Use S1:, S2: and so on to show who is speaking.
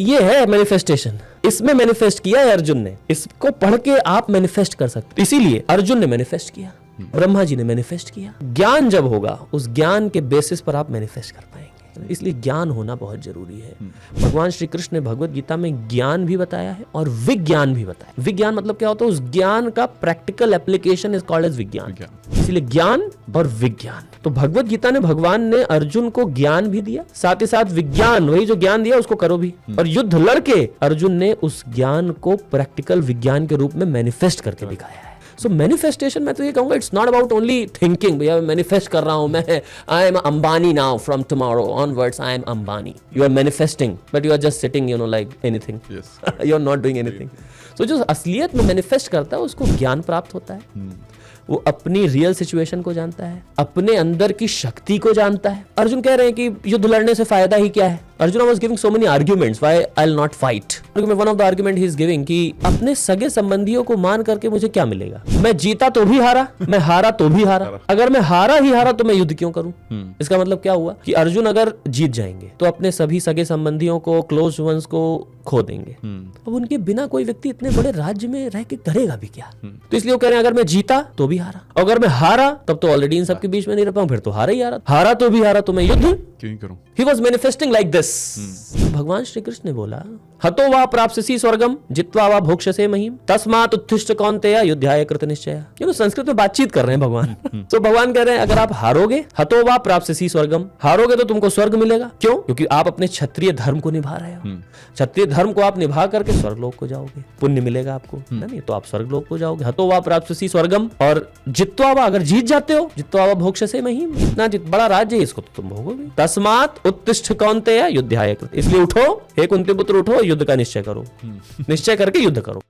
S1: ये है मैनिफेस्टेशन। इसमें मैनिफेस्ट किया है अर्जुन ने, इसको पढ़ के आप मैनिफेस्ट कर सकते। इसीलिए अर्जुन ने मैनिफेस्ट किया, ब्रह्मा जी ने मैनिफेस्ट किया। ज्ञान जब होगा उस ज्ञान के बेसिस पर आप मैनिफेस्ट कर पाएंगे। इसलिए ज्ञान होना बहुत जरूरी है। भगवान श्री कृष्ण ने भगवत गीता में ज्ञान भी बताया है और विज्ञान भी बताया। विज्ञान मतलब क्या होता है? उस ज्ञान का practical application is called as विज्ञान। इसलिए ज्ञान और विज्ञान। तो भगवत गीता ने भगवान ने अर्जुन को ज्ञान भी दिया, साथ ही साथ विज्ञान, वही जो ज्ञान दिया उसको करो भी। और युद्ध लड़के अर्जुन ने उस ज्ञान को प्रैक्टिकल विज्ञान के रूप में मैनिफेस्ट करके दिखाया है। सो मैनिफेस्टेशन मैं तो ये कहूंगा, it's not about only thinking, भैया मैं मैनिफेस्ट कर रहा हूं, मैं I am Ambani now, from tomorrow onwards I am Ambani. You are manifesting but you are just sitting, you know, like anything, you are not doing anything. So जो असलियत में manifest करता है उसको ज्ञान प्राप्त होता है। वो अपनी रियल सिचुएशन को जानता है, अपने अंदर की शक्ति को जानता है। अर्जुन कह रहे हैं कि युद्ध लड़ने से फायदा ही क्या है? Arjun was giving so many arguments why I'll not fight. One of the argument he is giving कि अपने सगे संबंधियों को मान करके मुझे क्या मिलेगा? मैं जीता तो भी हारा, मैं हारा तो भी हारा। अगर मैं हारा ही हारा तो मैं युद्ध क्यों करूं? इसका मतलब क्या हुआ कि अर्जुन अगर जीत जाएंगे तो अपने सभी सगे संबंधियों को, क्लोज वंस को खो देंगे। अब उनके बिना कोई व्यक्ति इतने बड़े राज्य में रह के करेगा भी क्या? तो इसलिए वो कह रहे हैं अगर मैं जीता तो भी हारा, अगर मैं हारा तब तो ऑलरेडी इन सबके बीच में नहीं रह पाऊं, फिर तो हारा ही हारा, हारा तो भी हारा तो मैं युद्ध
S2: क्यों करूं?
S1: He was manifesting like this. भगवान श्री कृष्ण ने बोला हतो वा प्राप्स्यसि स्वर्गम जित्वा वा भोक्ष्यसे महीम तस्मात् उत्तिष्ठ कौन्तेय युद्धाय कृत निश्चय। ये संस्कृत में बातचीत कर रहे हैं भगवान। तो भगवान कह रहे हैं अगर आप हारोगे, हतो वा प्राप्स्यसि स्वर्गम, हारोगे तो तुमको स्वर्ग मिलेगा। क्यों? क्योंकि आप अपने क्षत्रिय धर्म को निभा रहे हो। क्षत्रिय धर्म को आप निभा करके स्वर्गलोक को जाओगे, पुण्य मिलेगा आपको, नहीं तो आप स्वर्गलोक को जाओगे। हतो वा प्राप्स्यसि स्वर्गम, और जित्वा वा, अगर जीत जाते हो, जित्वा वा भोक्ष्यसे महीम, इतना बड़ा राज्य है इसको तो तुम भोगोगे। तस्मात् उत्तिष्ठ कौन्तेय युद्धाय कृत, इसलिए उठो हे कुंती पुत्र, उठो युद्ध का निश्चय करो, निश्चय करके युद्ध करो।